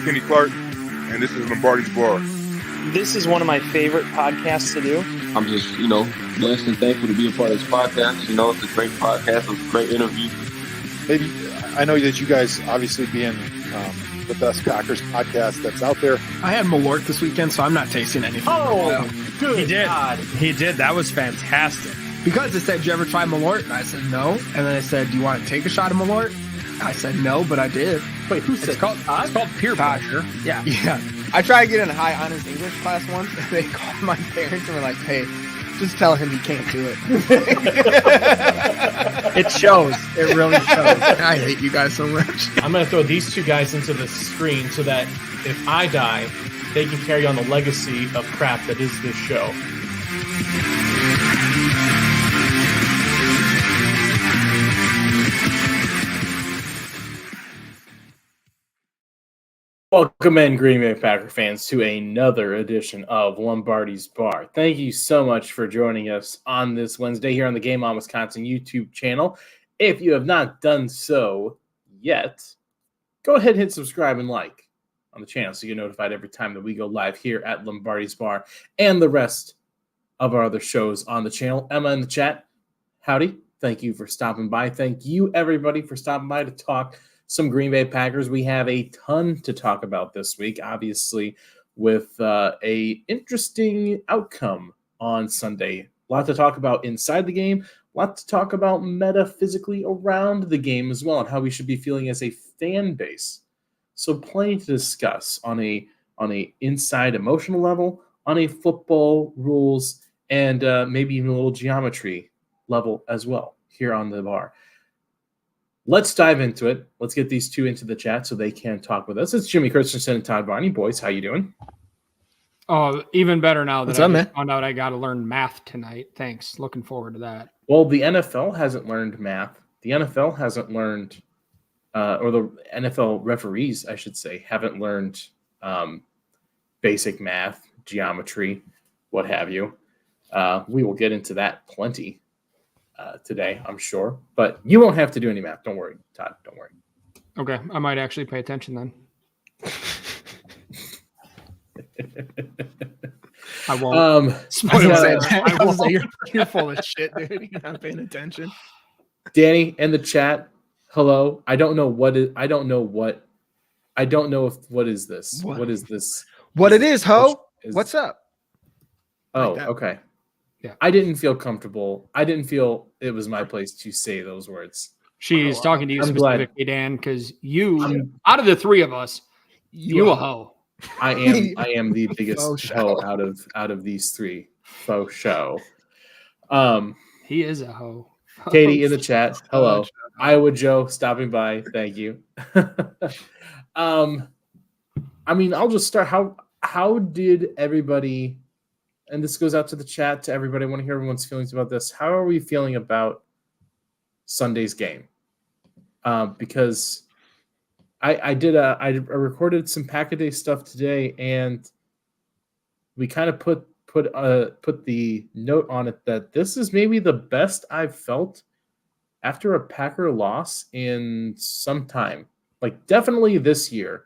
Kenny Clark, and this is Lombardi's Bar. This is one of my favorite podcasts to do. I'm just, blessed and thankful to be a part of this podcast. It's a great podcast. It's a great interview. Maybe I know that you guys obviously being the best Packers podcast that's out there. I had Malort this weekend, so I'm not tasting anything. Oh, good. He did. God. He did. That was fantastic. Because it said, "Did you ever try Malort?" And I said, "No." And then it said, "Do you want to take a shot of Malort?" I said, "No," but I did. Wait, who said It's called peer pressure. Yeah. Yeah. I tried to get in a high honors English class once, and they called my parents and were like, "Hey, just tell him he can't do it." It shows. It really shows. I hate you guys so much. I'm going to throw these two guys into the screen so that if I die, they can carry on the legacy of crap that is this show. Welcome in, Green Bay Packer fans, to another edition of Lombardi's Bar. Thank you so much for joining us on this Wednesday here on the Game On Wisconsin YouTube channel. If you have not done so yet, go ahead and hit subscribe and like on the channel so you're notified every time that we go live here at Lombardi's Bar and the rest of our other shows on the channel. Emma in the chat, howdy. Thank you for stopping by. Thank you, everybody, for stopping by to talk some Green Bay Packers. We have a ton to talk about this week, obviously, with a interesting outcome on Sunday. A lot to talk about inside the game, a lot to talk about metaphysically around the game as well, and how we should be feeling as a fan base. So plenty to discuss on a inside emotional level, on a football rules, and maybe even a little geometry level as well here on the bar. Let's dive into it. Let's get these two into the chat so they can talk with us. It's Jimmy Christensen and Todd Barney. Boys, how you doing? Oh, even better now that What's I up, found out I got to learn math tonight. Thanks. Looking forward to that. Well, the NFL hasn't learned math. The NFL hasn't learned, or the NFL referees, I should say, haven't learned basic math, geometry, what have you. We will get into that plenty today, I'm sure. But you won't have to do any math. Don't worry, Todd. Don't worry. Okay. I might actually pay attention then. I won't. You're full of shit, dude. You're not paying attention. Danny in the chat, hello. I don't know if what is this? What is this? What it is, ho? What's up? Oh, Like okay. Yeah. I didn't feel comfortable. I didn't feel it was my place to say those words. She's talking to you I'm specifically, Dan, because out of the three of us, you a hoe. I am the biggest hoe out of these three faux show. He is a hoe. Katie in the chat, hello. Iowa Joe stopping by, thank you. I'll just start. How did everybody? And this goes out to the chat, to everybody. I want to hear everyone's feelings about this. How are we feeling about Sunday's game? Because I recorded some Pack-A-Day stuff today, and we kind of put the note on it that this is maybe the best I've felt after a Packer loss in some time. Like, definitely this year.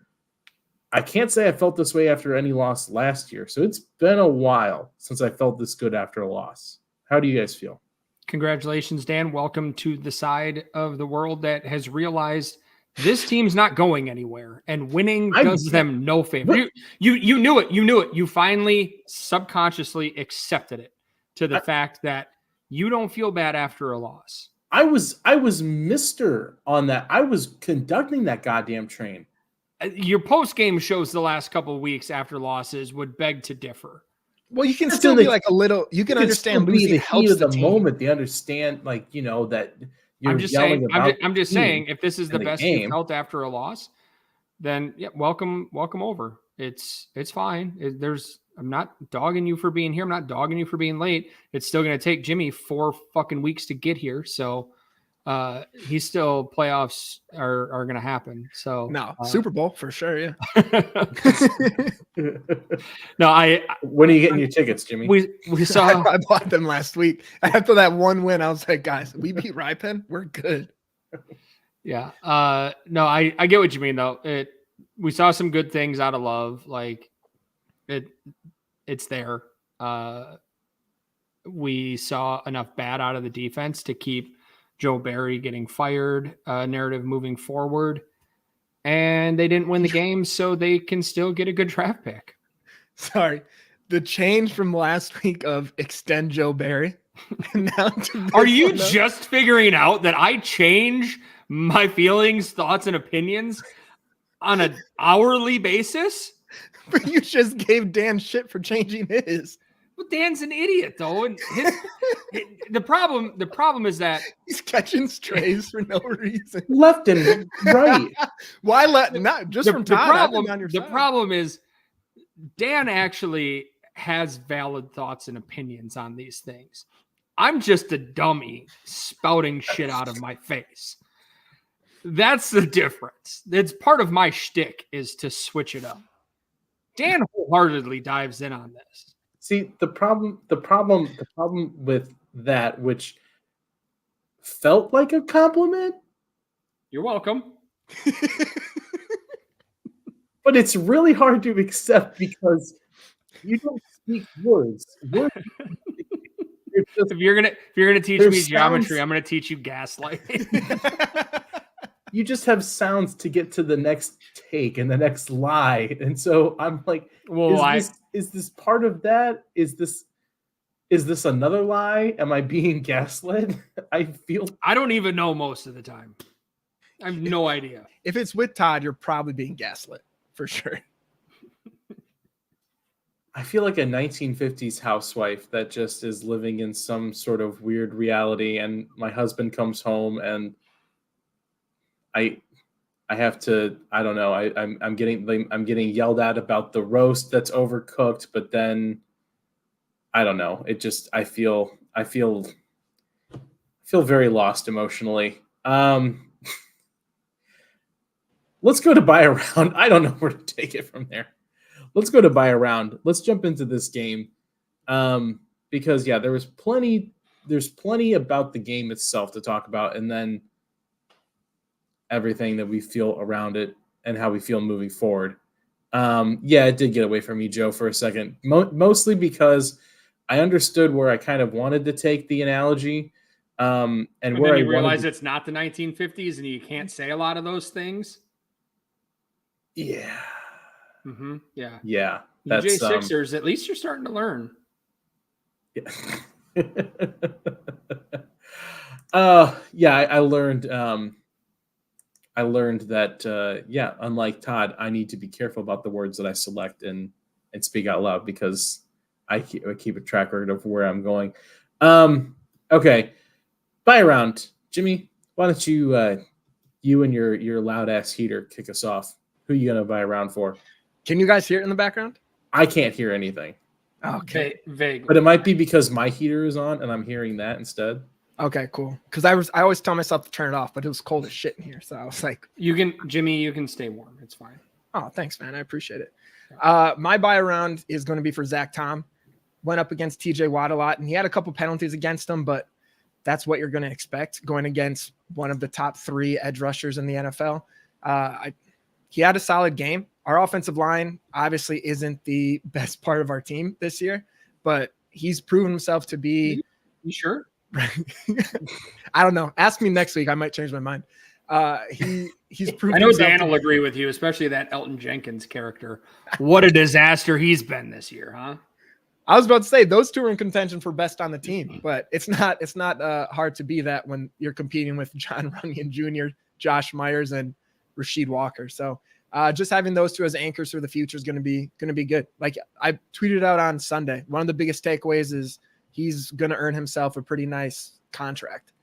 I can't say I felt this way after any loss last year. So it's been a while since I felt this good after a loss. How do you guys feel? Congratulations, Dan. Welcome to the side of the world that has realized this team's not going anywhere, and winning does them no favor. You knew it. You knew it. You finally subconsciously accepted it to the fact that you don't feel bad after a loss. I was Mr. on that. I was conducting that goddamn train. Your post-game shows the last couple of weeks after losses would beg to differ. Well, you can still be like a little. You can understand losing the helps heat of the team. moment. They understand, that you're I'm just yelling saying. about. I'm just saying, if this is the best game. you felt after a loss, then yeah, welcome over. It's fine. I'm not dogging you for being here. I'm not dogging you for being late. It's still going to take Jimmy 4 fucking weeks to get here. So he's still playoffs are going to happen. So No, Super Bowl for sure. Yeah. No, when are you getting your tickets, Jimmy? We saw. I bought them last week. After that one win, I was like, guys, we beat Ripon. We're good. Yeah. No, I get what you mean though. we saw some good things out of Love. Like it's there. We saw enough bad out of the defense to keep Joe Barry getting fired, narrative moving forward. And they didn't win the game, so they can still get a good draft pick. Sorry. The change from last week of extend Joe Barry. Now to Are you this one, just figuring out that I change my feelings, thoughts, and opinions on an hourly basis? But you just gave Dan shit for changing his. Well, Dan's an idiot, though, and the problem is that He's catching strays for no reason. Left and right. Why let not just from Todd? I've been on your the side. problem is Dan actually has valid thoughts and opinions on these things. I'm just a dummy spouting shit out of my face. That's the difference. It's part of my shtick is to switch it up. Dan wholeheartedly dives in on this. See, the problem with that, which felt like a compliment, You're welcome. but it's really hard to accept because you don't speak words. You're just- If you're gonna teach There's me geometry, sounds- I'm gonna teach you gaslighting. you just have sounds to get to the next take and the next lie, and so I'm like, Well, is this part of that? Is this another lie? Am I being gaslit? I don't even know most of the time. I have no idea. If it's with Todd, you're probably being gaslit for sure. I feel like a 1950s housewife that just is living in some sort of weird reality, and my husband comes home and I have to, I don't know. I'm getting yelled at about the roast that's overcooked, but then I don't know. It just, I feel very lost emotionally. Let's go to buy around. I don't know where to take it from there. Let's go to buy around. Let's jump into this game. Because yeah, there's plenty about the game itself to talk about, and then everything that we feel around it and how we feel moving forward. Yeah, it did get away from me, Joe, for a second. Mostly because I understood where I kind of wanted to take the analogy. And where then you I realize it's not the 1950s and you can't say a lot of those things. Yeah. Mm-hmm. Yeah. Yeah. UJ Sixers, at least you're starting to learn. Yeah. Yeah, I learned that unlike Todd, I need to be careful about the words that I select and speak out loud because I keep a track record of where I'm going. Okay. Buy around. Jimmy, why don't you you and your loud ass heater kick us off? Who are you gonna buy around for? Can you guys hear it in the background? I can't hear anything. Okay. Vague. But it might be because my heater is on and I'm hearing that instead. Okay, cool. Because I always tell myself to turn it off, but it was cold as shit in here. So I was like, Jimmy, you can stay warm. It's fine. oh, thanks, man. I appreciate it. My buy around is going to be for Zach Tom. Went up against TJ Watt a lot, and he had a couple penalties against him, but that's what you're going to expect going against one of the top 3 edge rushers in the NFL. He had a solid game. Our offensive line obviously isn't the best part of our team this year, but he's proven himself to be. You sure? I don't know. Ask me next week. I might change my mind. He's proven. I know himself Dan to will agree with you, especially that Elton Jenkins character. What a disaster he's been this year, huh? I was about to say those two are in contention for best on the team, but it's not hard to be that when you're competing with John Runyon Jr., Josh Myers, and Rasheed Walker. So just having those two as anchors for the future is going to be good. Like I tweeted out on Sunday, one of the biggest takeaways is he's going to earn himself a pretty nice contract,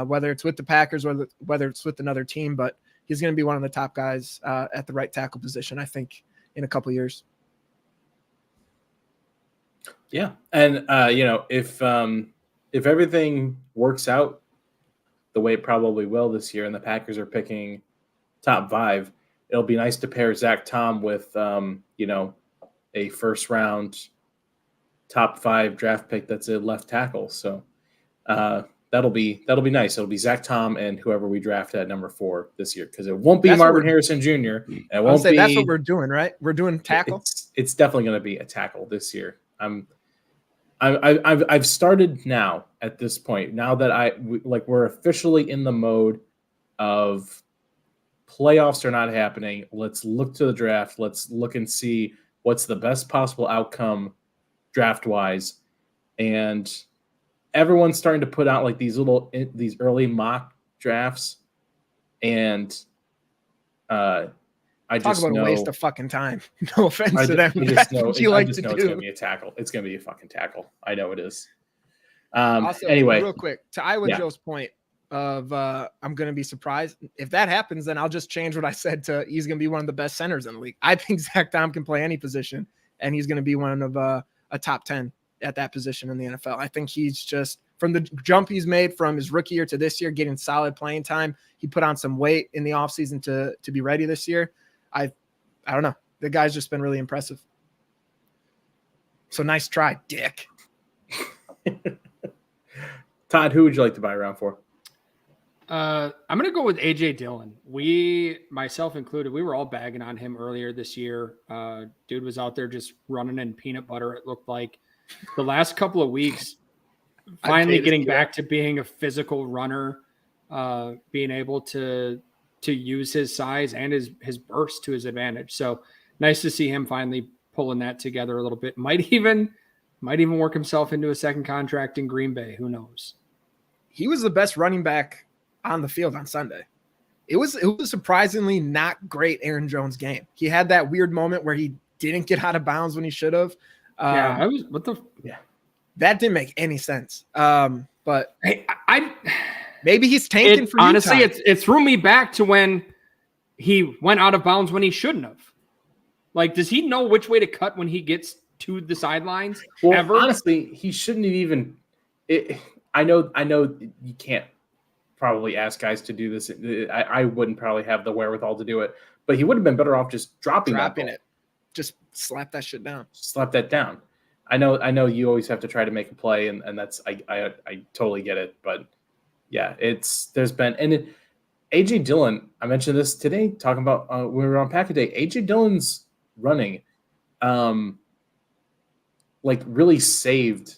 whether it's with the Packers or whether it's with another team. But he's going to be one of the top guys at the right tackle position, I think, in a couple of years. Yeah, and if everything works out the way it probably will this year, and the Packers are picking top 5, it'll be nice to pair Zach Tom with a first round top 5 draft pick that's a left tackle. So that'll be nice. It'll be Zach Tom and whoever we draft at number 4 this year, because it won't be That's what Marvin we're- Harrison Jr. And it I'll won't say be. that's what we're doing, right? We're doing tackle. It's definitely going to be a tackle this year. I've started now at this point. Now that we're officially in the mode of playoffs are not happening. Let's look to the draft. Let's look and see what's the best possible outcome draft wise. And everyone's starting to put out like these early mock drafts. And I Talk just about know a waste of fucking time. No offense I to them. just That's know, what you like to it's do. going to be a tackle. It's going to be a fucking tackle. I know it is. Also, Anyway, real quick, to Iowa Joe's point of I'm going to be surprised. If that happens, then I'll just change what I said to he's going to be one of the best centers in the league. I think Zach Tom can play any position, and he's going to be one of a top 10 at that position in the NFL. I think he's just, from the jump he's made from his rookie year to this year, getting solid playing time. He put on some weight in the offseason to be ready this year. I don't know. The guy's just been really impressive. So nice try, Dick. Todd, who would you like to buy around for? I'm going to go with AJ Dillon. Myself included, we were all bagging on him earlier this year. Dude was out there just running in peanut butter. It looked like the last couple of weeks, finally getting back to being a physical runner, being able to use his size and his burst to his advantage. So nice to see him finally pulling that together a little bit. Might even work himself into a second contract in Green Bay. Who knows? He was the best running back on the field on Sunday. It was a surprisingly not great Aaron Jones game. He had that weird moment where he didn't get out of bounds when he should have. That didn't make any sense. But hey, maybe he's tanking for honestly, Utah. it threw me back to when he went out of bounds when he shouldn't have. Like, does he know which way to cut when he gets to the sidelines? Well, honestly, he shouldn't have even. I know you can't probably ask guys to do this. I wouldn't probably have the wherewithal to do it, but he would have been better off just dropping it. Just slap that shit down. Slap that down. I know you always have to try to make a play, and that's I totally get it, but yeah, there's been AJ Dillon. I mentioned this today talking about we were on Pack a Day. AJ Dillon's running, like really saved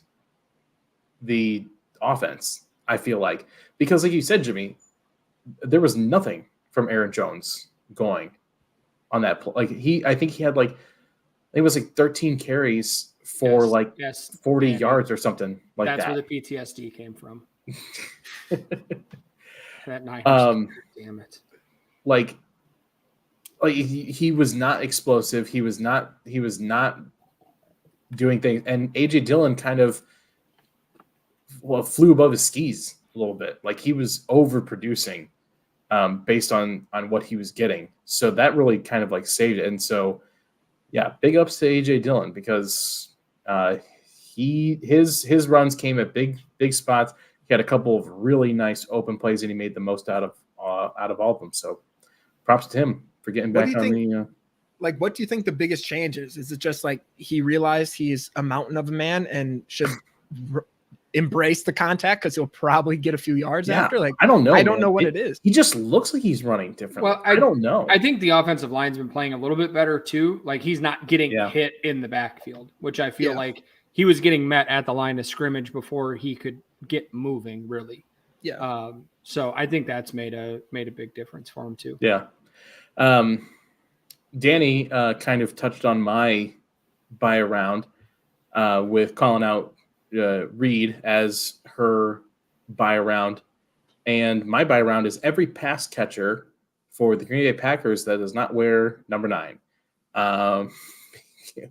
the offense. I feel like, because like you said, Jimmy, there was nothing from Aaron Jones going on that play. Like I think he had it was 13 carries for 40 yards or something like that. That's where the PTSD came from. That 9%. Damn it. Like he was not explosive. He was not doing things. And AJ Dillon kind of flew above his skis a little bit. Like he was overproducing based on what he was getting. So that really kind of saved it. And so, yeah, big ups to AJ Dillon, because his runs came at big spots. He had a couple of really nice open plays, and he made the most out of all of them. So props to him for getting back on the. What do you think the biggest change is? Is it just he realized he's a mountain of a man and should embrace the contact because he'll probably get a few yards after? I don't know. I don't know what it is. He just looks like he's running differently. Well, I don't know. I think the offensive line's been playing a little bit better too. Like he's not getting hit in the backfield, which I feel like he was getting met at the line of scrimmage before he could get moving, really. Yeah. So I think that's made a big difference for him too. Yeah. Danny kind of touched on my buy around with calling out Reed as her buy around, and my buy around is every pass catcher for the Green Bay Packers that does not wear number 9,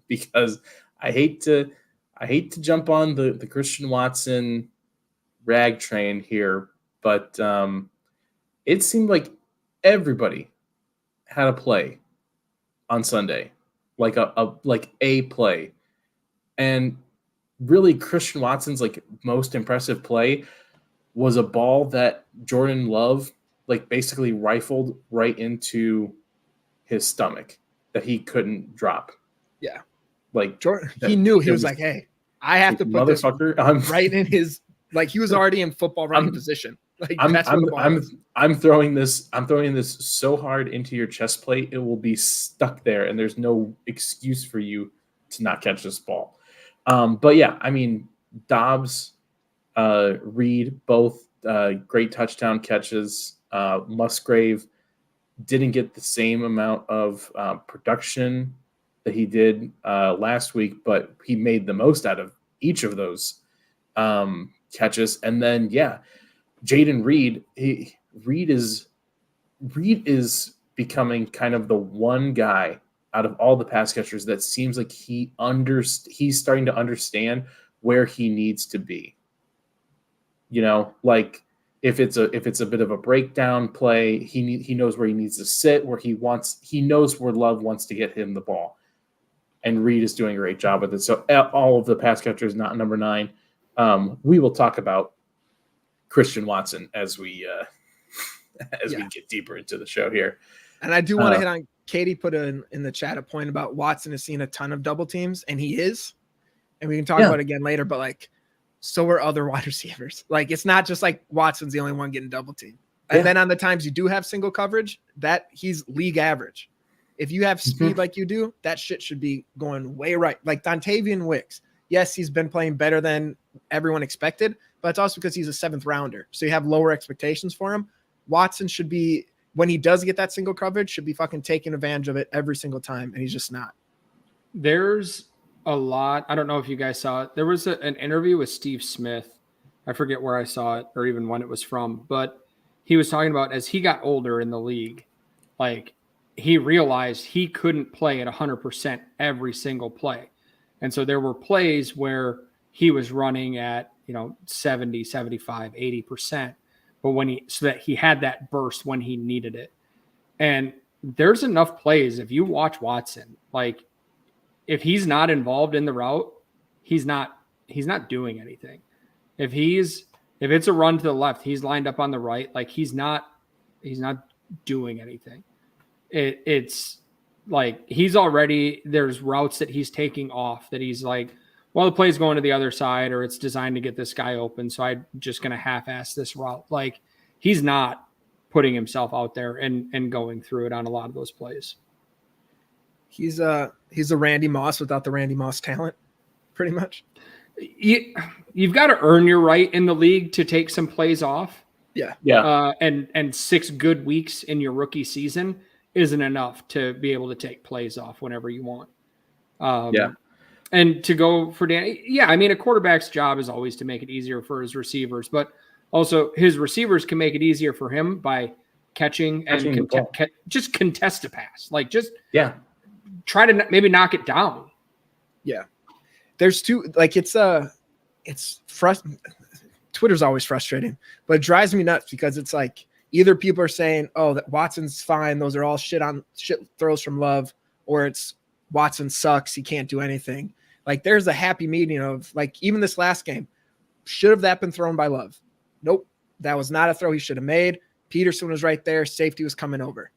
because I hate to jump on the Christian Watson rag train here, but it seemed like everybody had a play on Sunday, like a play, and really Christian Watson's most impressive play was a ball that Jordan Love basically rifled right into his stomach that he couldn't drop. Yeah. Jordan, he knew he was hey, I have to put this right in his Like he was already in football running position. Like that's where the ball was. I'm throwing this so hard into your chest plate, it will be stuck there, and there's no excuse for you to not catch this ball. But yeah, I mean, Dobbs, Reed, both great touchdown catches. Musgrave didn't get the same amount of production that he did last week, but he made the most out of each of those catches. And then, yeah, Jaden Reed, Reed is becoming kind of the one guy out of all the pass catchers that seems like he's starting to understand where he needs to be. You know, like if it's a bit of a breakdown play, he knows where he needs to sit, he knows where Love wants to get him the ball. And Reed is doing a great job with it. So all of the pass catchers, not number 9. We will talk about Christian Watson as we get deeper into the show here. And I do want to hit on Katie put in the chat a point about Watson has seen a ton of double teams, and he is. And we can talk about it again later, but like so are other wide receivers. Like it's not just like Watson's the only one getting double teamed. And then on the times you do have single coverage, that he's league average. If you have speed like you do, that shit should be going way right. Like Dontavian Wicks, yes, he's been playing better than everyone expected, but it's also because he's a 7th rounder. So you have lower expectations for him. Watson should be, when he does get that single coverage, should be fucking taking advantage of it every single time, and he's just not. There's a lot. I don't know if you guys saw it. There was an interview with Steve Smith. I forget where I saw it or even when it was from, but he was talking about as he got older in the league, like he realized he couldn't play at 100% every single play. And so there were plays where he was running at, 70, 75, 80%, but so that he had that burst when he needed it. And there's enough plays. If you watch Watson, like if he's not involved in the route, he's not doing anything. If it's a run to the left, he's lined up on the right. Like he's not doing anything. It's like there's routes that he's taking off that he's like, well, the play's going to the other side or it's designed to get this guy open. So I'm just going to half-ass this route. Like he's not putting himself out there and going through it on a lot of those plays. He's a Randy Moss without the Randy Moss talent, pretty much. You've got to earn your right in the league to take some plays off. Yeah. Yeah. And 6 good weeks in your rookie season isn't enough to be able to take plays off whenever you want. And to go for Dan, a quarterback's job is always to make it easier for his receivers, but also his receivers can make it easier for him by catching and just contest a pass. Like just try to maybe knock it down. Yeah. There's Twitter's always frustrating, but it drives me nuts because it's like either people are saying, oh, that Watson's fine. Those are all shit throws from Love, or it's Watson sucks. He can't do anything. Like there's a happy medium of like, even this last game, should have that been thrown by Love? Nope. That was not a throw he should have made. Peterson was right there. Safety was coming over.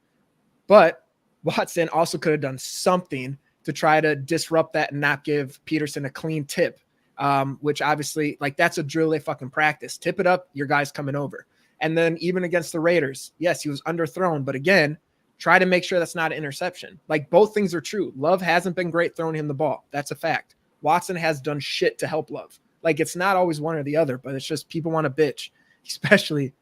But Watson also could have done something to try to disrupt that and not give Peterson a clean tip, which obviously, like, that's a drill they fucking practice. Tip it up, your guy's coming over. And then even against the Raiders, yes, he was underthrown, but again, try to make sure that's not an interception. Like, both things are true. Love hasn't been great throwing him the ball. That's a fact. Watson has done shit to help Love. Like, it's not always one or the other, but it's just people want to bitch, especially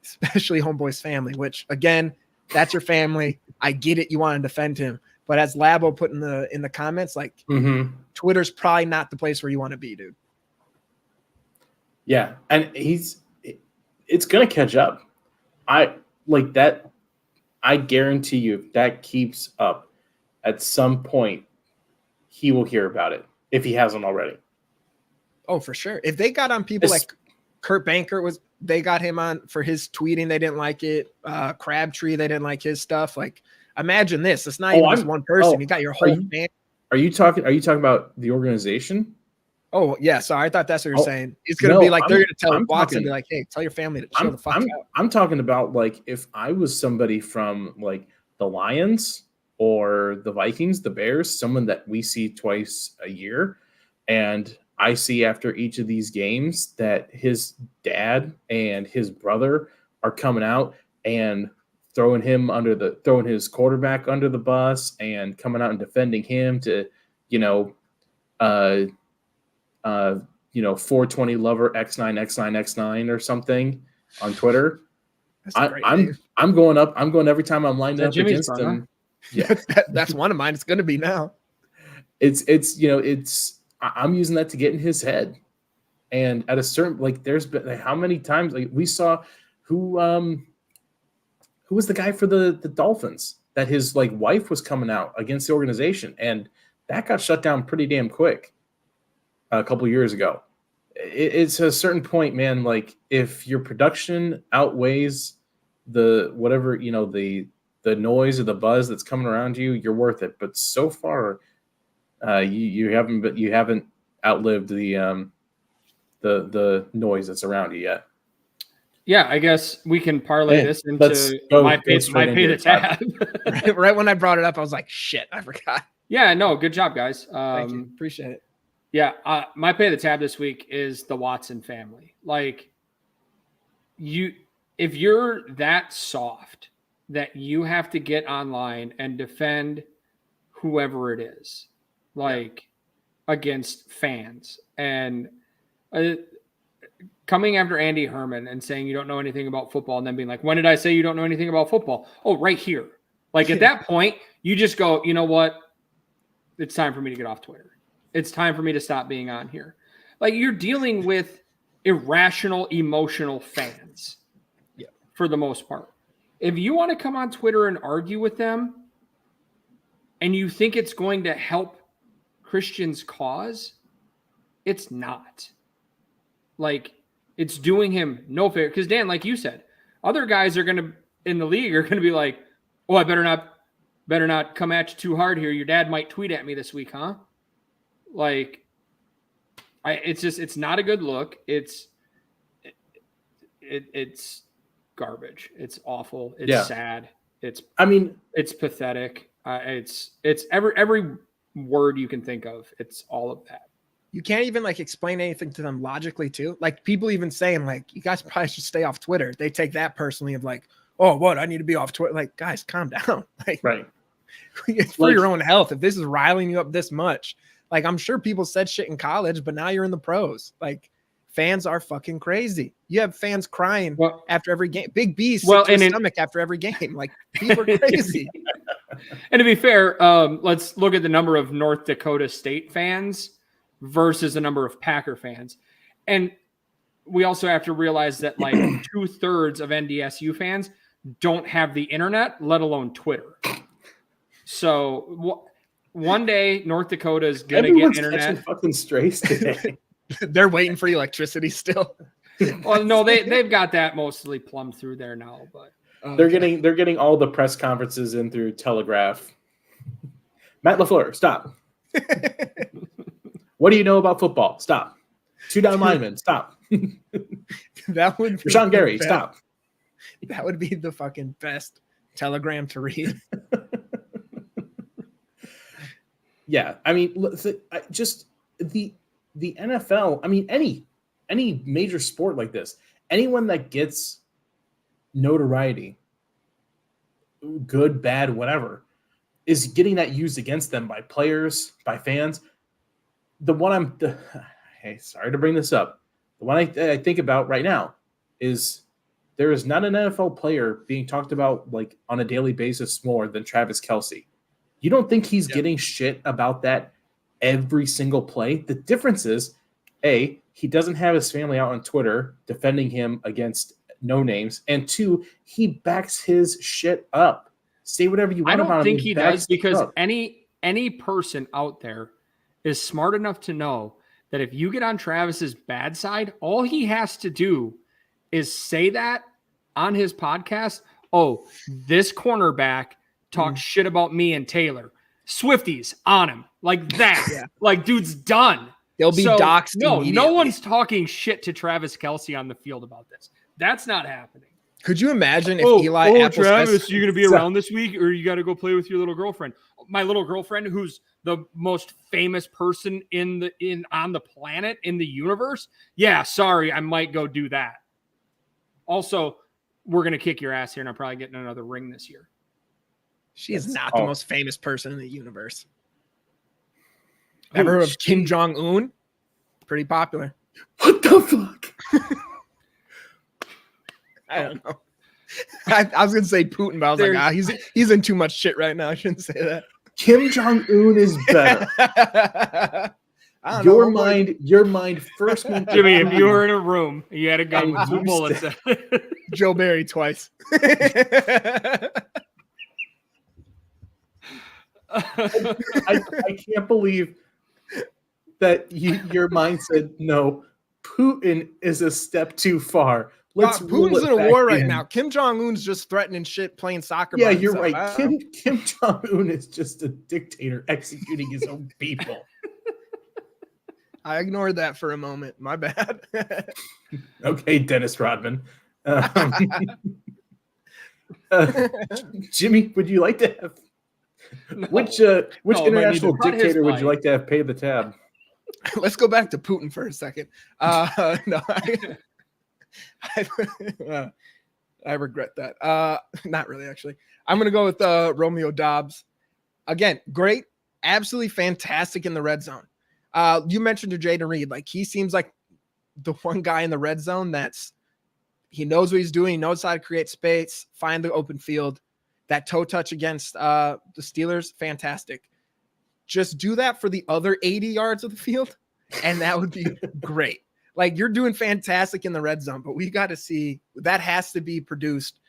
Homeboy's family, which, again, that's your family. I get it. You want to defend him. But as Labo put in the comments, like, Twitter's probably not the place where you want to be, dude. Yeah, and it's going to catch up. I guarantee you, if that keeps up, at some point, he will hear about it, if he hasn't already. Oh, for sure. If they got on people like Kurt Banker they got him on for his tweeting. They didn't like it. Crabtree, they didn't like his stuff. Like, imagine this. It's not even just one person. You got your whole fan. Are you talking about the organization? Oh, yeah. Sorry. I thought that's what you're saying. It's going to be like, they're going to tell Watson, be like, hey, tell your family to chill the fuck out. I'm talking about, like, if I was somebody from, like, the Lions or the Vikings, the Bears, someone that we see twice a year, and I see after each of these games that his dad and his brother are coming out and throwing his quarterback under the bus and coming out and defending him to, 420 lover X9 or something on Twitter. I'm going up. I'm going every time I'm lined up Jimmy's against brother? him. Yeah, That's one of mine. It's going to be now. I'm using that to get in his head. And at a certain, there's been how many times we saw who was the guy for the Dolphins that his wife was coming out against the organization, and that got shut down pretty damn quick a couple years ago. It's a certain point, man. If your production outweighs the whatever the noise or the buzz that's coming around you, you're worth it. But so far, you haven't outlived the noise that's around you yet. Yeah, I guess we can parlay this into my pay the tab. Right when I brought it up, I was like, shit, I forgot. Yeah, no, good job, guys. Thank you. Appreciate it. Yeah, my pay the tab this week is the Watson family. If you're that soft that you have to get online and defend whoever it is, against fans and coming after Andy Herman and saying you don't know anything about football and then being like, when did I say you don't know anything about football? Oh, right here. At that point, you just go, you know what? It's time for me to get off Twitter. It's time for me to stop being on here. You're dealing with irrational, emotional fans for the most part. If you want to come on Twitter and argue with them and you think it's going to help Christian's cause, it's not. It's doing him no favor. Because Dan, like you said, other guys in the league are going to be like, oh, I better not come at you too hard here. Your dad might tweet at me this week, huh? It's not a good look. It's garbage. It's awful. It's sad. It's pathetic. It's every word you can think of. It's all of that. You can't even explain anything to them logically too. People even saying you guys probably should stay off Twitter. They take that personally of oh, what? I need to be off Twitter. Guys, calm down. Right. It's for your own health. If this is riling you up this much, I'm sure people said shit in college, but now you're in the pros. Fans are fucking crazy. You have fans crying after every game. Big B's sick to his stomach after every game. People are crazy. And to be fair, let's look at the number of North Dakota State fans versus the number of Packer fans. And we also have to realize that 2/3 of NDSU fans don't have the internet, let alone Twitter. So one day North Dakota is going to get internet. Fucking strays today. They're waiting for electricity still. Well, no, they've got that mostly plumbed through there now, but they're getting all the press conferences in through Telegraph. Matt LaFleur, stop. What do you know about football? Stop. 2 down linemen, stop. That would be Rashawn Gary, stop. That would be the fucking best telegram to read. Yeah, just the NFL. Any major sport like this, anyone that gets notoriety, good, bad, whatever, is getting that used against them by players, by fans. Hey, sorry to bring this up. The one I think about right now is there is not an NFL player being talked about on a daily basis more than Travis Kelce. You don't think he's getting shit about that every single play? The difference is, A, he doesn't have his family out on Twitter defending him against no names, and 2, he backs his shit up. Say whatever you want about him. I don't think he does, because any person out there is smart enough to know that if you get on Travis's bad side, all he has to do is say that on his podcast. Oh, this cornerback talks shit about me and Taylor. Swifties on him like that. Dude's done. They'll be doxxed. No one's talking shit to Travis Kelce on the field about this. That's not happening. Could you imagine if Eli Apple's Travis, you going to be around this week, or you got to go play with your little girlfriend? My little girlfriend, who's the most famous person on the planet, in the universe. Yeah, sorry, I might go do that. Also, we're going to kick your ass here, and I'm probably getting another ring this year. She is not the most famous person in the universe. Ever heard of Kim Jong-un? Pretty popular. What the fuck? I don't know. I was gonna say Putin, but I was like, he's in too much shit right now. I shouldn't say that. Kim Jong-un is better. Your mind first went. Jimmy, if you were in a room, you had a gun with 2 bullets. Joe Barry twice. I can't believe that your mind said no. Putin is a step too far. Putin's in a war right now. Kim Jong-un's just threatening shit, playing soccer. Yeah, you're right. Kim Jong-un is just a dictator executing his own people. I ignored that for a moment. My bad. Okay, Dennis Rodman. Jimmy, would you like to have which international dictator would you like to have pay the tab? Let's go back to Putin for a second. No, I regret that. Not really, actually. I'm going to go with Romeo Dobbs. Again, great, absolutely fantastic in the red zone. You mentioned to Jaden Reed, like he seems like the one guy in the red zone he knows what he's doing. He knows how to create space, find the open field. That toe touch against the Steelers, fantastic. Just do that for the other 80 yards of the field, and that would be great. Like, you're doing fantastic in the red zone, but we got to see that has to be produced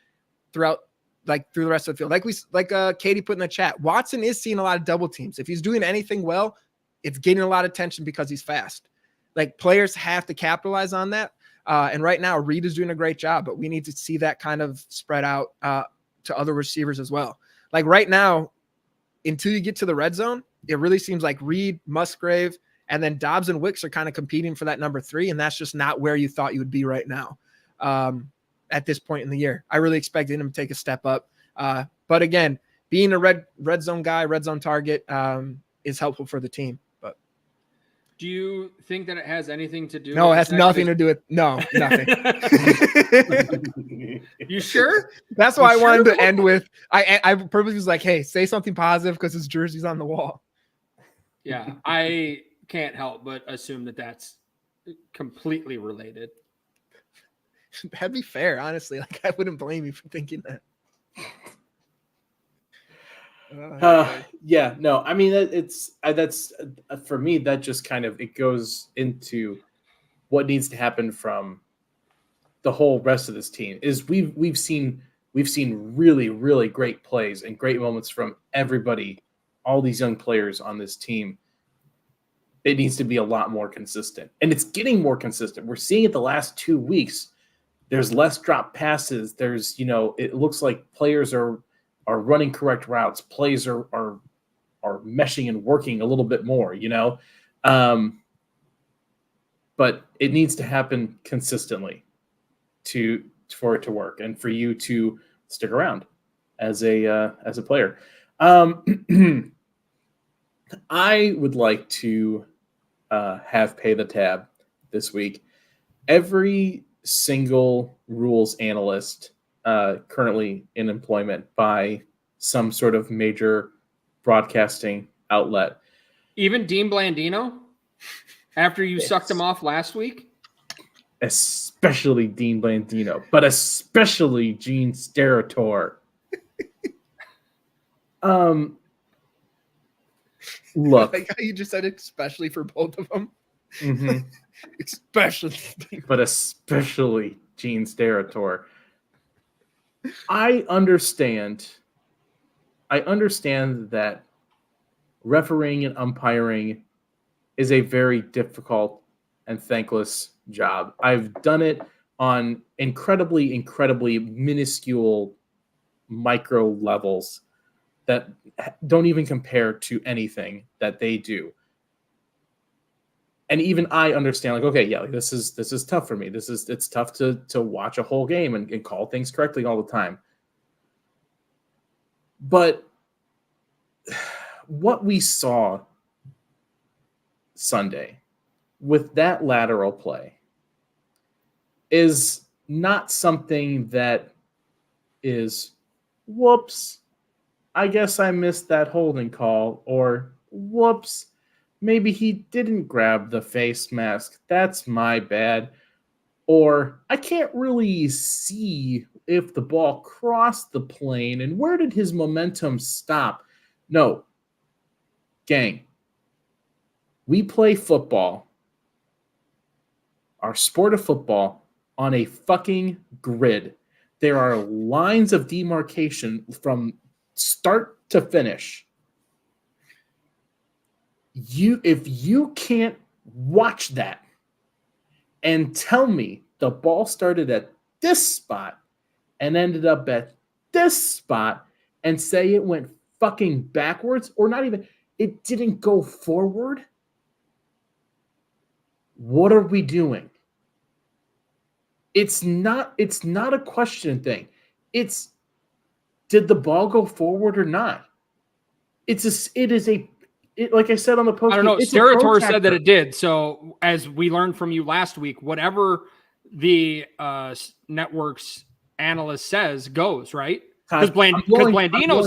through the rest of the field. Like Katie put in the chat, Watson is seeing a lot of double teams. If he's doing anything well, it's getting a lot of attention because he's fast. Like, players have to capitalize on that. And right now, Reed is doing a great job, but we need to see that kind of spread out to other receivers as well. Like right now, until you get to the red zone, it really seems like Reed, Musgrave, and then Dobbs and Wicks are kind of competing for that number 3, and that's just not where you thought you would be right now at this point in the year. I really expected him to take a step up. But again, being a red zone guy, red zone target is helpful for the team. But do you think that it has anything to do? No, it has nothing to do with nothing. You sure? That's why I wanted to end with I purposely was like, hey, say something positive because his jersey's on the wall. Yeah, I can't help but assume that that's completely related. That'd be fair, honestly. Like, I wouldn't blame you for thinking that. Yeah, no, I mean, that's for me, that just kind of, it goes into what needs to happen from the whole rest of this team is we've seen really, really great plays and great moments from everybody, all these young players on this team. It needs to be a lot more consistent, and it's getting more consistent. We're seeing it the last 2 weeks. There's less drop passes. There's, it looks like players are running correct routes. Plays are meshing and working a little bit more, but it needs to happen consistently for it to work and for you to stick around as a player. I would like to have pay the tab this week. Every single rules analyst currently in employment by some sort of major broadcasting outlet. Even Dean Blandino, after you sucked him off last week? Especially Dean Blandino, but especially Gene Steratore. Look. Like how you just said especially for both of them. Mm-hmm. But especially Gene Steratore. I understand that refereeing and umpiring is a very difficult and thankless job. I've done it on incredibly, incredibly minuscule micro levels that don't even compare to anything that they do. And even I understand, like, okay, yeah, like this is tough for me. It's tough to watch a whole game and call things correctly all the time. But what we saw Sunday with that lateral play is not something that is, whoops, I guess I missed that holding call, or whoops, maybe he didn't grab the face mask. That's my bad. Or I can't really see if the ball crossed the plane and where did his momentum stop? No. Gang, we play football, our sport of football, on a fucking grid. There are lines of demarcation from start to finish. If you can't watch that and tell me the ball started at this spot and ended up at this spot and say it went fucking backwards, or not even, it didn't go forward, what are we doing? It's not a question thing. It's, did the ball go forward or not? Like I said on the post, I don't know. Sarator said that it did. So as we learned from you last week, whatever the network's analyst says goes, right? Because Blandino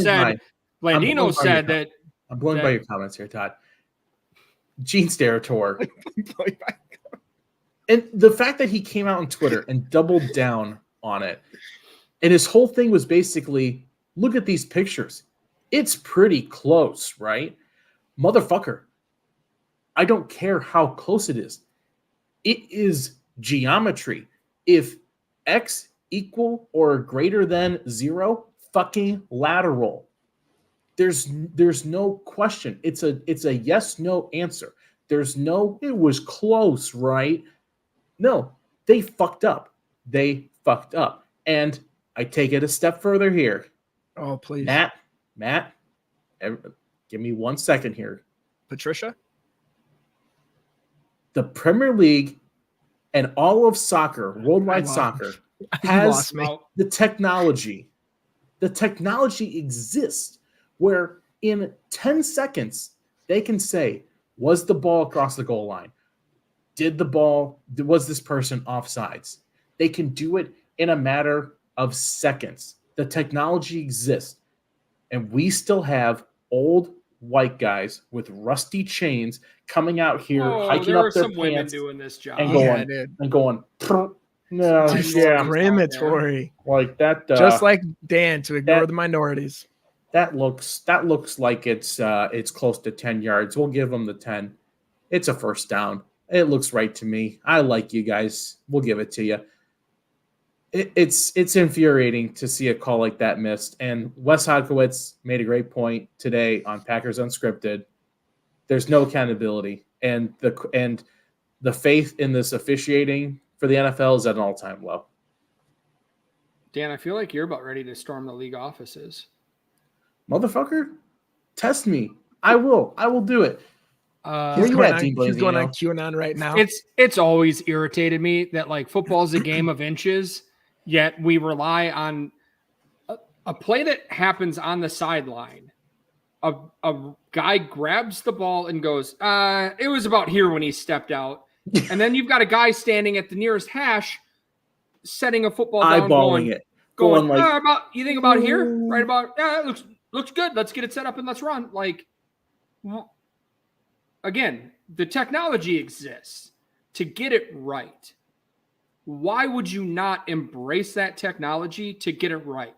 said that. I'm blowing by your comments here, Todd. Gene Sarator. And the fact that he came out on Twitter and doubled down on it, and his whole thing was basically, look at these pictures. It's pretty close, right? Motherfucker, I don't care how close it is. It is geometry. If X equal or greater than 0, fucking lateral. There's no question. It's a yes/no answer. There's no, it was close, right? No, they fucked up. And I take it a step further here. Oh, please. Matt, give me 1 second here. Patricia? The Premier League and all of soccer, worldwide soccer, has the technology. The technology exists where in 10 seconds, they can say, was the ball across the goal line? Was this person offsides? They can do it in a matter of seconds. The technology exists. And we still have old white guys with rusty chains coming out here, hiking up their pants, doing this job and going, no, discriminatory, like that. Just like Dan to ignore the minorities. That looks like it's close to 10 yards. We'll give them the 10. It's a first down. It looks right to me. I like you guys. We'll give it to you. It's infuriating to see a call like that missed. And Wes Hodkowitz made a great point today on Packers Unscripted. There's no accountability, and the faith in this officiating for the NFL is at an all-time low. Dan, I feel like you're about ready to storm the league offices. Motherfucker, test me. I will do it. He's going on QAnon right now. It's always irritated me that like football is a game of inches, yet we rely on a play that happens on the sideline. A guy grabs the ball and goes, it was about here when he stepped out. And then you've got a guy standing at the nearest hash setting a football down, going like, about, you think about here? Right about, it looks good. Let's get it set up and let's run. Like, well, again, the technology exists to get it right. Why would you not embrace that technology to get it right?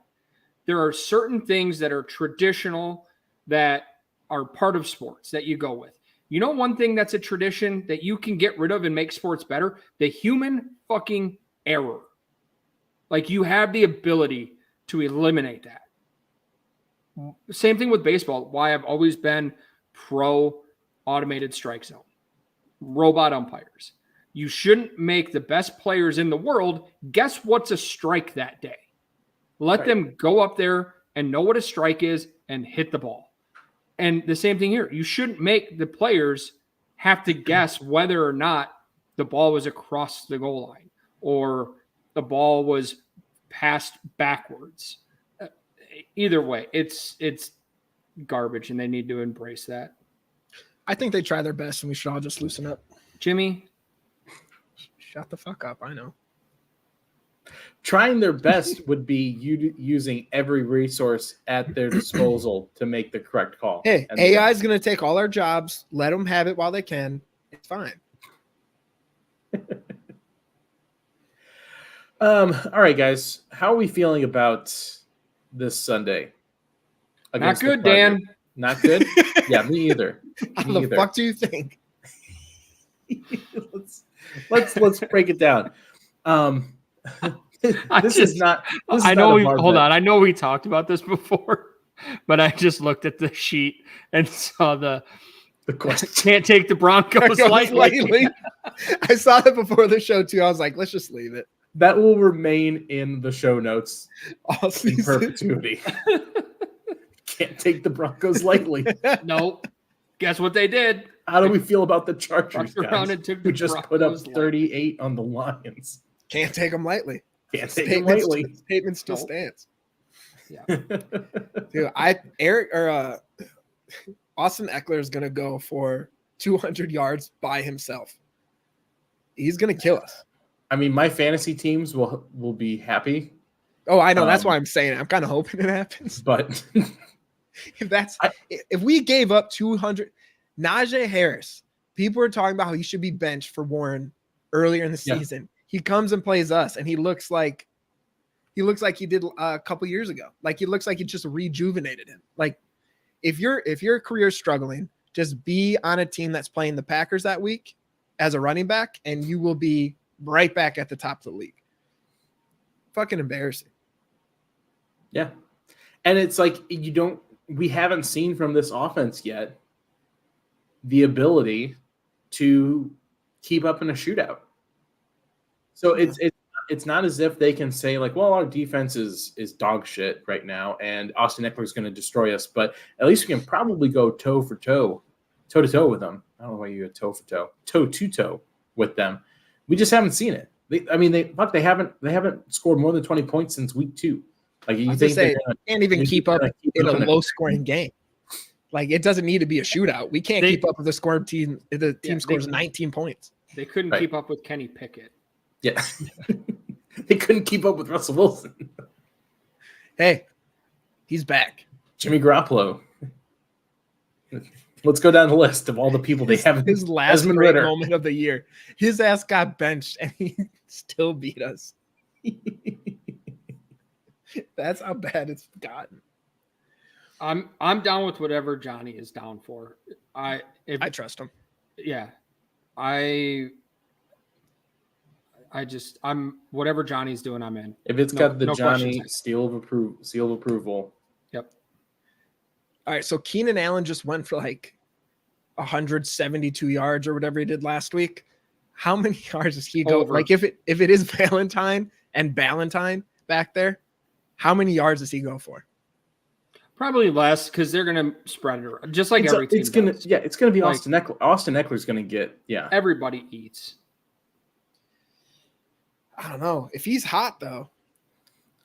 There are certain things that are traditional that are part of sports that you go with. You know, one thing that's a tradition that you can get rid of and make sports better? The human fucking error. Like, you have the ability to eliminate that. Same thing with baseball. Why I've always been pro automated strike zone, robot umpires. You shouldn't make the best players in the world guess what's a strike that day. Let them go up there and know what a strike is and hit the ball. And the same thing here. You shouldn't make the players have to guess whether or not the ball was across the goal line or the ball was passed backwards. Either way, it's garbage, and they need to embrace that. I think they try their best, and we should all just loosen up. Jimmy, shut the fuck up. I know. Trying their best would be using every resource at their disposal to make the correct call. Hey, And AI is going to take all our jobs. Let them have it while they can. It's fine. All right, guys. How are we feeling about this Sunday? not against the good, Chargers? Dan. Not good? Yeah, me either. How Me the either. fuck do you think? let's break it down. This is not. This is I know. not a bar Hold bet. on. I know we talked about this before, but I just looked at the sheet and saw the question. can't take the Broncos lightly. Lightly. I saw that before the show too. I was like, let's just leave it. That will remain in the show notes All in season. perpetuity. Can't take the Broncos lightly. Nope. Guess what they did? How do we feel about the Chargers, Fucked around guys? and took Who the just put up Broncos lightly. 38 on the Lions? Can't take them lightly. Can't take them lightly. Statement still Nope. stands. Yeah. Dude, Austin Eckler is gonna go for 200 yards by himself. He's gonna kill us. I mean, my fantasy teams will be happy, Oh, I know. That's why I'm saying it. I'm kind of hoping it happens. but If we gave up 200, Najee Harris, people were talking about how he should be benched for Warren earlier in the Yeah. season. He comes and plays us, and he looks like he did a couple years ago. Like he looks like it just rejuvenated him. Like if your career is struggling, just be on a team that's playing the Packers that week as a running back, and you will be right back at the top of the league. Fucking embarrassing. yeah. And it's like we haven't seen from this offense yet the ability to keep up in a shootout. So it's not as if they can say like, well, our defense is dog shit right now, and Austin Eckler is going to destroy us. But at least we can probably go toe to toe with them. I don't know why you go toe to toe with them. We just haven't seen it. They haven't scored more than 20 points since week 2. Like you think they they're can't even you keep think up they're gonna keep in a doing it? low-scoring game. Like it doesn't need to be a shootout. We can't keep up with the score team. The team scores 19 points. They couldn't Right. keep up with Kenny Pickett. Yeah. They couldn't keep up with Russell Wilson. Hey, he's back. Jimmy Garoppolo. Let's go down the list of all the people they haven't. His last Desmond great Ridder. moment of the year. His ass got benched and he still beat us. That's how bad it's gotten. I'm down with whatever Johnny is down for. I trust him. Yeah. I'm whatever Johnny's doing, I'm in. If it's No- got the no Johnny questions. seal of approval. Yep. All right, so Keenan Allen just went for like 172 yards or whatever he did last week. How many yards does he go? Over. Like if it is Valentine and Ballantyne back there, how many yards does he go for? Probably less because they're gonna spread it around. Just like every team It's gonna does. it's gonna be Like- Austin Eckler. Austin Eckler's gonna get Everybody eats. I don't know. If he's hot though,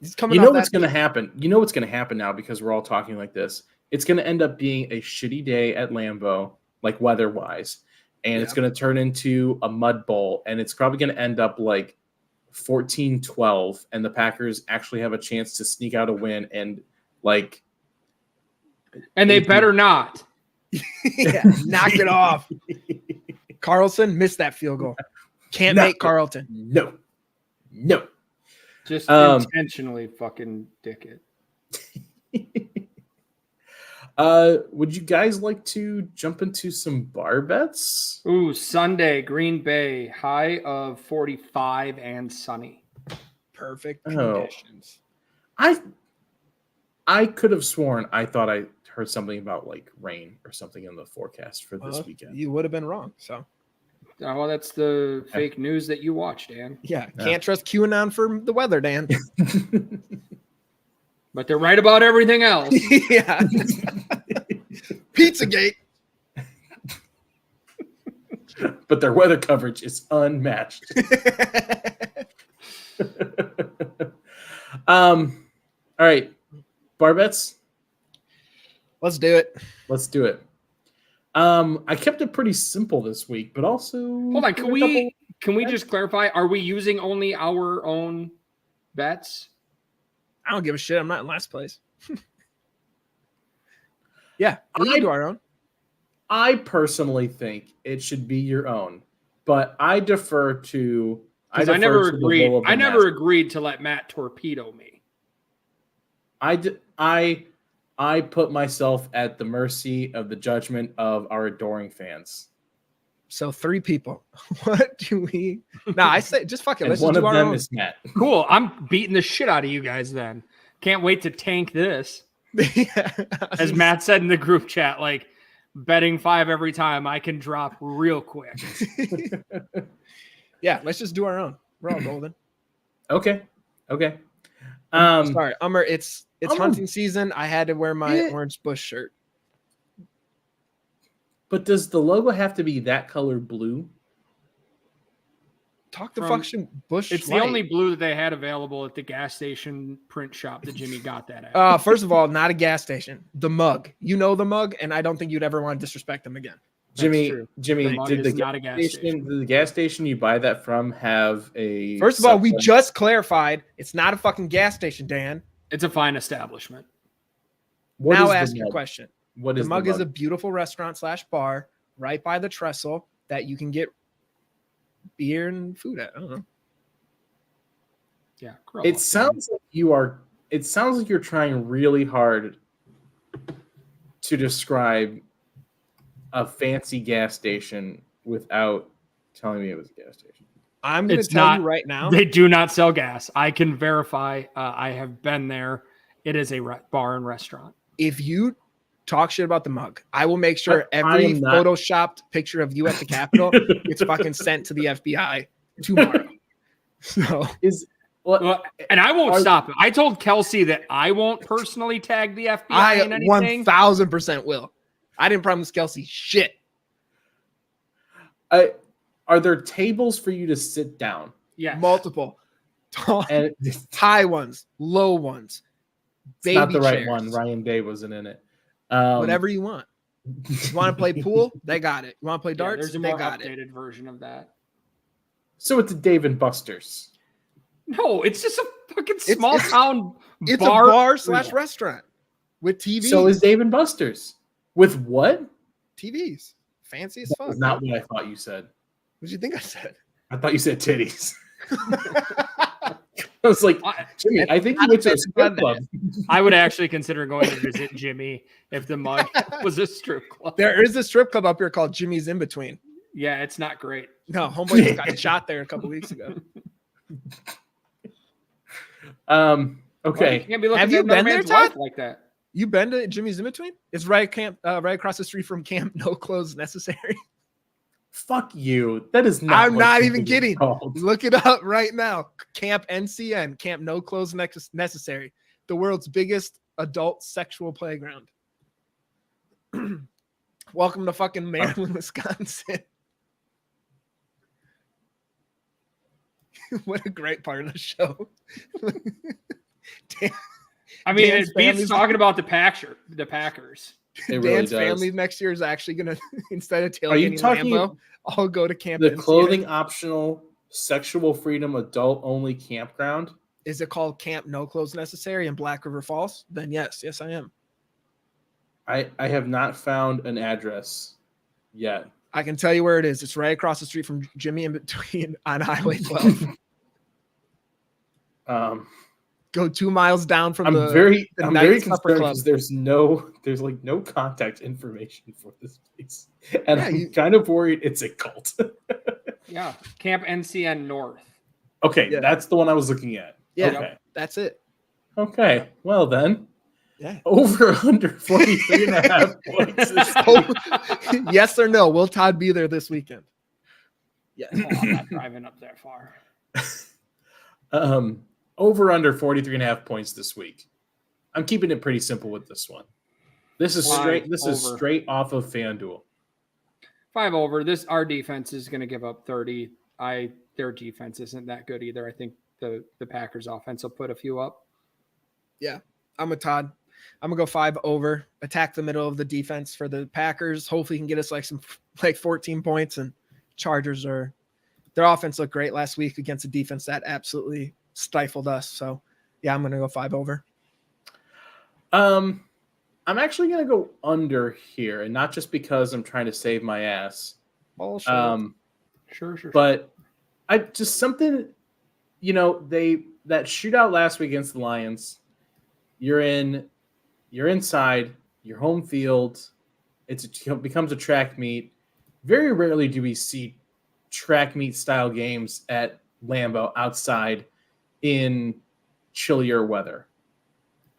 he's coming. You know off what's that- going to happen? You know what's going to happen now because we're all talking like this. It's going to end up being a shitty day at Lambeau, like weather-wise, and it's going to turn into a mud bowl, and it's probably going to end up like 14-12, and the Packers actually have a chance to sneak out a win and like. And they better not. Yeah, knock it off. Carlson missed that field goal. Can't No. make Carlton. No. Just intentionally fucking dick it. Would you guys like to jump into some bar bets? Ooh, Sunday, Green Bay, high of 45 and sunny. Perfect Oh. conditions. I could have sworn I thought I heard something about like rain or something in the forecast for this weekend. You would have been wrong. So Oh, well, that's the fake news that you watch, Dan. yeah, can't trust QAnon for the weather, Dan. But they're right about everything else. Yeah. Pizzagate. but their weather coverage is unmatched. All right, bar bets. Let's do it. Let's do it. I kept it pretty simple this week, but also Hold on, can we just clarify? Are we using only our own bets? I don't give a shit. I'm not in last place. Yeah, we can do our own. I personally think it should be your own, but I defer to. I never agreed. I never agreed to let Matt torpedo me. I put myself at the mercy of the judgment of our adoring fans. So 3 people. What do we? Nah, I say just fuck it. Let's one just do of our them own. is Matt. Cool. I'm beating the shit out of you guys then. Can't wait to tank this. Yeah. As Matt said in the group chat, like betting 5 every time, I can drop real quick. Yeah, let's just do our own. We're all golden. Okay. Sorry, Ummer. It's Ummer. hunting season. I had to wear my orange bush shirt. But does the logo have to be that color blue? Talk the From- function bush. It's light. the only blue that they had available at the gas station print shop that Jimmy got that at. First of all, not a gas station. The mug. You know the mug, and I don't think you'd ever want to disrespect them again. Jimmy, true. Did mug the is not a gas gas station, did the gas station you buy that from have a? First of all, we subset? just clarified it's not a fucking gas station, Dan. It's a fine establishment. What now is the ask your mug? question. What The is mug the is a beautiful restaurant / bar right by the trestle that you can get beer and food at. I don't know. Yeah. grow It up, sounds like you are. It sounds like you're trying really hard to describe a fancy gas station without telling me it was a gas station. I'm going to It's tell not- you right now. They do not sell gas. I can verify. I have been there. It is a bar and restaurant. If you talk shit about the mug, I will make sure I every am not- photoshopped picture of you at the Capitol gets fucking sent to the FBI tomorrow. So Well, and I won't stop it. I told Kelsey that I won't personally tag the FBI I in anything. 1000% will. I didn't promise Kelsey shit. Are there tables for you to sit down? Yeah. Multiple. And it's High ones, low ones, baby not the right chairs, one. Ryan Day wasn't in it. whatever you want. You want to play pool? They got it. You want to play darts? There's a They more got it. updated version of that. So it's a Dave and Buster's. No, it's just a fucking small town It's bar. a bar / restaurant with TVs. So is Dave and Buster's. With what? TVs. Fancy as That fuck. was not what I thought you said. What did you think I said? I thought you said titties. I was like, Jimmy, I think you went to a strip club. I would actually consider going to visit Jimmy if the mug was a strip club. There is a strip club up here called Jimmy's In Between. Yeah, it's not great. No, homeboy just got shot there a couple weeks ago. Okay. You can't be looking Have at you another been there, man's Todd? wife like that. You been to Jimmy's In Between? It's right across the street from Camp No Clothes Necessary. Fuck you. That is not. I'm what not it even is kidding. called. Look it up right now. Camp NCN, Camp No Clothes Necessary, the world's biggest adult sexual playground. Welcome to fucking Maryland, Wisconsin. What a great part of the show. I mean, Dan's it beats family's- talking about the Packers. It really Dan's does. family next year is actually gonna instead of Are you tailgating talking Lambo, I'll go to Camp the NCN. clothing optional, sexual freedom, adult only campground? Is it called Camp No Clothes Necessary in Black River Falls? Then yes, I am. I have not found an address yet. I can tell you where it is. It's right across the street from Jimmy In Between on Highway 12. Go 2 miles down from I'm the very Night Supper concerned Club. because there's like no contact information for this place, and Yeah, I'm kind of worried it's a cult. Yeah, Camp NCN North. Okay, Yeah. that's the one I was looking at. Yeah, Okay. that's it. Okay. Well then, Yeah. over under 43 and a half points. This week. Yes or no? Will Todd be there this weekend? Yes. Oh, I'm not driving up that far. Over under 43 and a half points this week. I'm keeping it pretty simple with this one. This is Fine, straight. This is over. straight off of FanDuel. 5 over. Our defense is going to give up 30. Their defense isn't that good either. I think the Packers offense will put a few up. Yeah, I'm with Todd. I'm gonna go 5 over. Attack the middle of the defense for the Packers. Hopefully, can get us like 14 points. And Chargers their offense looked great last week against a defense that absolutely stifled us. So, yeah, I'm gonna go 5 over. I'm actually gonna go under here, and not just because I'm trying to save my ass. Sure. But I just something, that shootout last week against the Lions. You're inside, your home field. It becomes a track meet. Very rarely do we see track meet style games at Lambeau outside in chillier weather.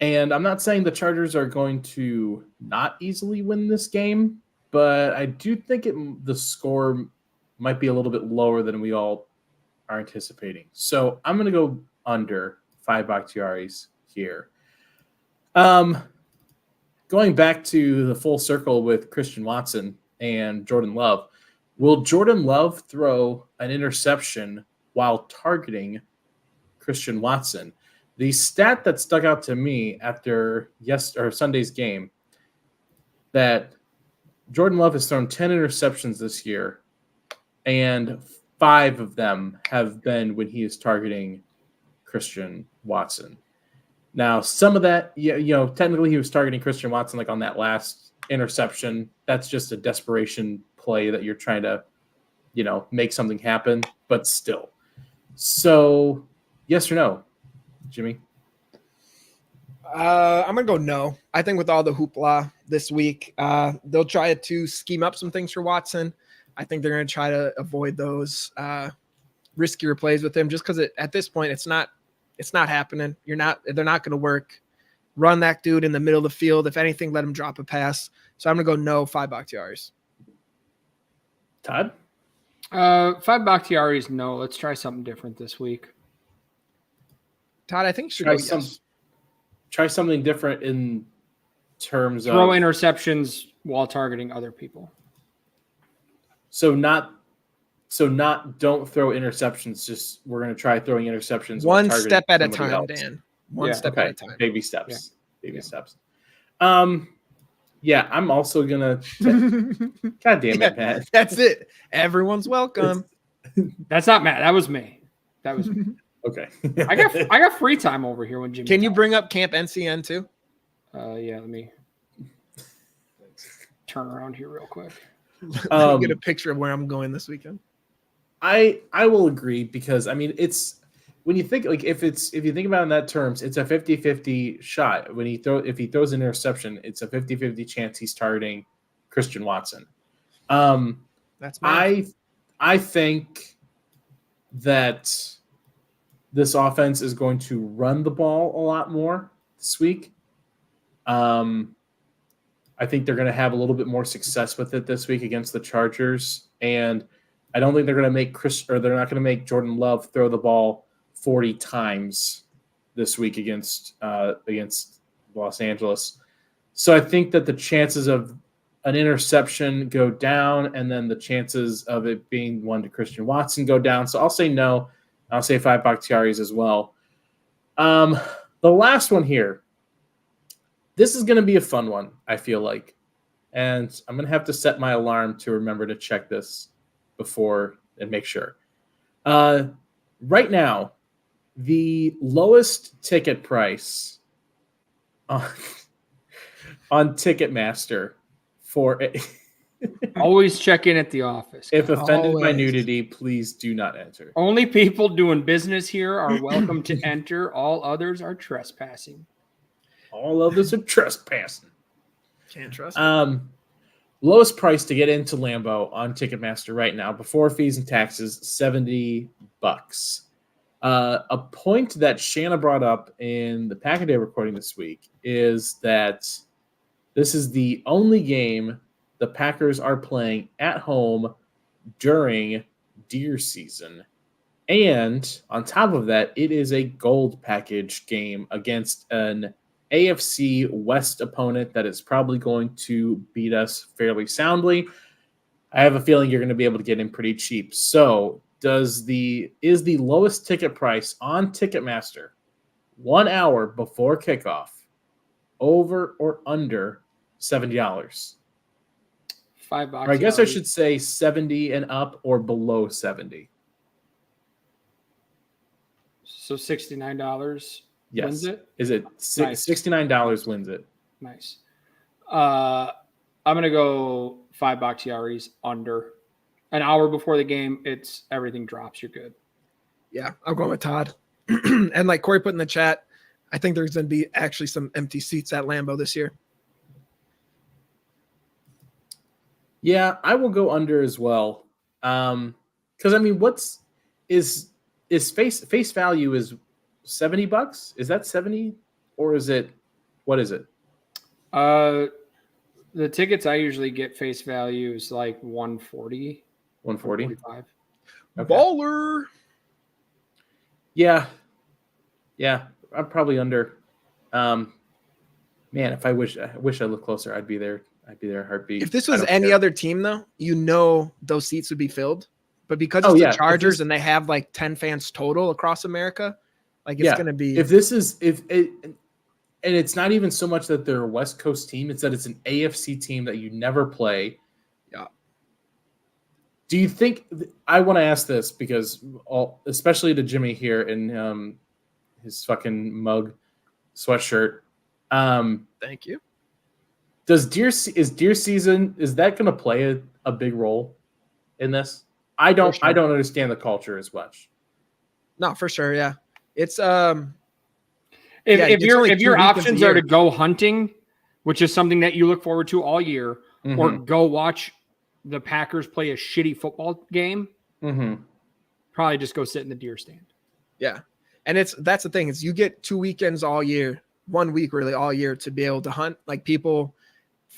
And I'm not saying the Chargers are going to not easily win this game, but I do think the score might be a little bit lower than we all are anticipating. So I'm going to go under 5 Bakhtiaris here. Going back to the full circle with Christian Watson and Jordan Love, will Jordan Love throw an interception while targeting Christian Watson? The stat that stuck out to me after Sunday's game, that Jordan Love has thrown 10 interceptions this year, and 5 of them have been when he is targeting Christian Watson. Now, some of that, technically he was targeting Christian Watson like on that last interception. That's just a desperation play that you're trying to, make something happen, but still. So, yes or no, Jimmy? I'm going to go no. I think with all the hoopla this week, they'll try to scheme up some things for Watson. I think they're going to try to avoid those riskier plays with him just because at this point it's not happening. They're not going to work. Run that dude in the middle of the field. If anything, let him drop a pass. So I'm going to go no 5 Bakhtiaris. Todd? 5 Bakhtiaris, no. Let's try something different this week. Todd, I think you should go yes. Try something different in terms of throw interceptions while targeting other people. So don't throw interceptions. Just we're going to try throwing interceptions. One step at a time, Dan. One step at a time. Baby steps. Yeah. Baby steps. Yeah, I'm also gonna. God damn it, Pat. That's it. Everyone's welcome. That's not Matt. That was me. Okay. I got free time over here when Jimmy. Can you bring up Camp NCN too? Yeah. Let me turn around here real quick. Let me get a picture of where I'm going this weekend. I will agree because it's when you think if you think about it in that terms, it's a 50-50 shot. If he throws an interception, it's a 50-50 chance he's targeting Christian Watson. That's math. I think that this offense is going to run the ball a lot more this week. I think they're going to have a little bit more success with it this week against the Chargers, and I don't think they're going to they're not going to make Jordan Love throw the ball 40 times this week against Los Angeles. So I think that the chances of an interception go down, and then the chances of it being one to Christian Watson go down. So I'll say no. I'll say 5 Bakhtiaris as well. The last one here. This is going to be a fun one, I feel like. And I'm going to have to set my alarm to remember to check this before and make sure. Right now, the lowest ticket price on Ticketmaster for always check in at the office. If offended by nudity, please do not enter. Only people doing business here are welcome to enter. All others are trespassing. All others are trespassing. Can't trust. Lowest price to get into Lambeau on Ticketmaster right now, before fees and taxes, $70. A point that Shanna brought up in the Pack a Day recording this week is that this is the only game the Packers are playing at home during deer season. And on top of that, it is a gold package game against an AFC West opponent that is probably going to beat us fairly soundly. I have a feeling you're going to be able to get in pretty cheap. So, is the lowest ticket price on Ticketmaster 1 hour before kickoff over or under $70? $5. Or I guess I should say 70 and up or below 70. So $69 Yes. wins it. Is it Nice. $69 wins it? Nice. I'm gonna go $5 Bakhtiari's under. An hour before the game, it's everything drops. You're good. Yeah, I'm going with Todd. And like Corey put in the chat, I think there's going to be actually some empty seats at Lambeau this year. Yeah, I will go under as well. Because I mean, is face value is $70? Is that 70 or is it what is it? The tickets I usually get face value is like 140. 140. 145. Okay. Baller. Yeah, I'm probably under. Man, if I wish I looked closer, I'd be there. I'd be there, heartbeat. If this was any other team, though, those seats would be filled. But because it's the Chargers and they have like 10 fans total across America, like it's going to be. If it's not even so much that they're a West Coast team; it's that it's an AFC team that you never play. Yeah. Do you think? I want to ask this because, especially to Jimmy here in his fucking mug sweatshirt. Thank you. Is deer season, is that going to play a big role in this? I don't understand the culture as much. No, for sure. Yeah. It's if your options are to go hunting, which is something that you look forward to all year, or go watch the Packers play a shitty football game, probably just go sit in the deer stand. Yeah. And that's the thing is you get 2 weekends all year, 1 week really all year to be able to hunt. Like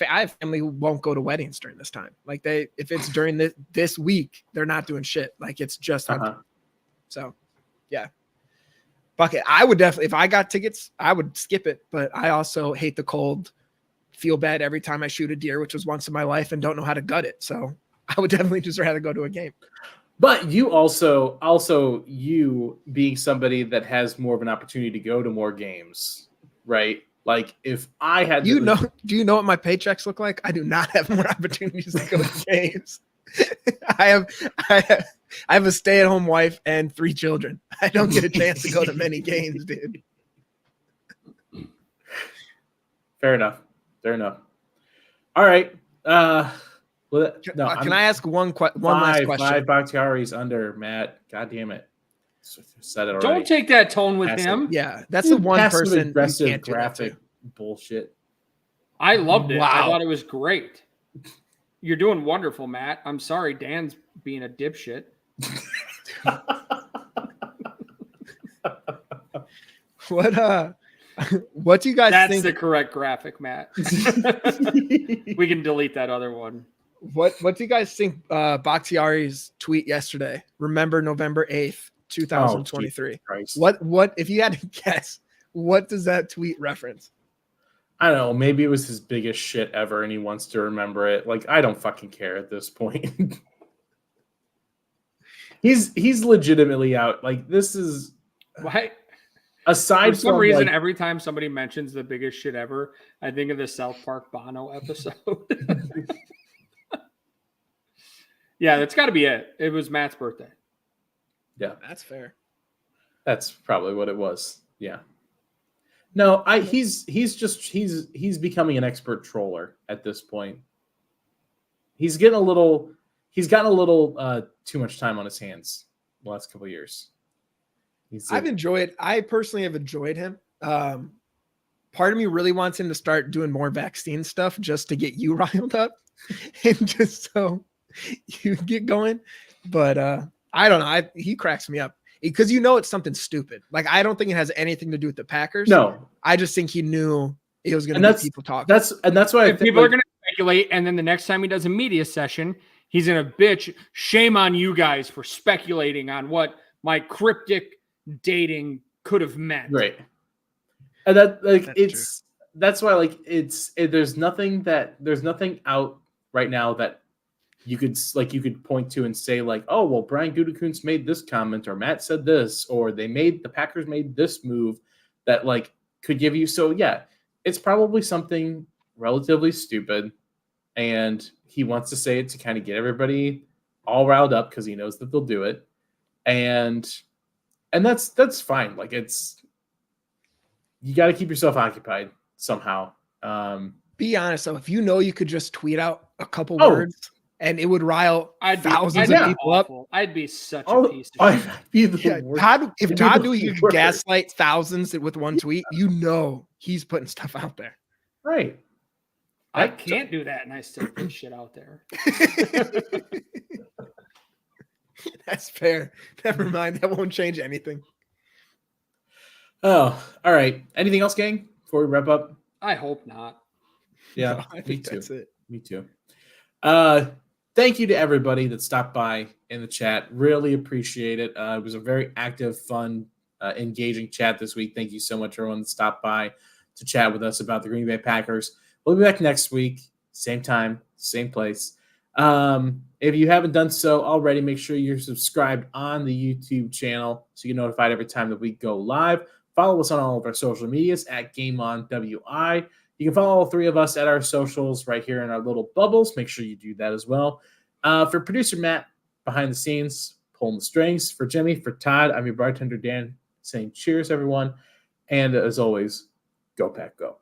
I have family who won't go to weddings during this time. Like if it's during this week, they're not doing shit. Like it's just hunting. So yeah. Bucket. I would definitely, if I got tickets, I would skip it. But I also hate the cold, feel bad every time I shoot a deer, which was once in my life, and don't know how to gut it. So I would definitely just rather go to a game. But you also you being somebody that has more of an opportunity to go to more games, right? Like if I had, do you know what my paychecks look like? I do not have more opportunities to go to games. I have a stay-at-home wife and 3 children. I don't get a chance to go to many games, dude. Fair enough. All right. Can I ask one last question? 5 Bakhtiari's under, Matt. God damn it. Said it already. Don't take that tone with him. Yeah, that's the one person aggressive you can't do graphic bullshit. I loved it. Wow. I thought it was great. You're doing wonderful, Matt. I'm sorry Dan's being a dipshit. What do you guys think? That's the correct graphic, Matt. We can delete that other one. What do you guys think Bakhtiari's tweet yesterday? Remember November 8th, 2023. What if you had to guess, what does that tweet reference? I don't know. Maybe it was his biggest shit ever and he wants to remember it. Like, I don't fucking care at this point. He's legitimately out. Like, this is why. Aside For some from reason, like, every time somebody mentions the biggest shit ever, I think of the South Park Bono episode. Yeah, that's got to be it. It was Matt's birthday. Yeah, that's fair. That's probably what it was. Yeah. No, he's becoming an expert troller at this point. He's gotten a little too much time on his hands the last couple of years. I personally have enjoyed him. Part of me really wants him to start doing more vaccine stuff just to get you riled up and just so you get going. But I don't know. He cracks me up because it's something stupid. Like, I don't think it has anything to do with the Packers. No, I just think he knew it was going to get people talking. That's why I think people are going to speculate. And then the next time he does a media session, he's going to bitch. Shame on you guys for speculating on what my cryptic dating could have meant. Right. And that's why there's nothing out right now that you could point to and say like, oh, well, Brian Gutekunst made this comment, or Matt said this, or the Packers made this move that like could give you. So yeah, it's probably something relatively stupid, and he wants to say it to kind of get everybody all riled up because he knows that they'll do it, and that's fine. Like you got to keep yourself occupied somehow. Be honest though, if you know you could just tweet out a couple words and it would rile thousands of people up. I'd be such a piece of shit. I'd be the worst. If Todd knew he could gaslight thousands with one tweet, you know he's putting stuff out there. Right. I can't do that, and I still put shit out there. That's fair. Never mind. That won't change anything. Oh, all right. Anything else, gang, before we wrap up? I hope not. Yeah, No, I think that's it. Me too. Thank you to everybody that stopped by in the chat. Really appreciate it. It was a very active, fun, engaging chat this week. Thank you so much, everyone that stopped by to chat with us about the Green Bay Packers. We'll be back next week, same time, same place. If you haven't done so already, make sure you're subscribed on the YouTube channel so you get notified every time that we go live. Follow us on all of our social medias at GameOnWI. You can follow all three of us at our socials right here in our little bubbles. Make sure you do that as well. For producer Matt, behind the scenes, pulling the strings. For Jimmy, for Todd, I'm your bartender Dan, saying cheers, everyone. And as always, go Pack, go.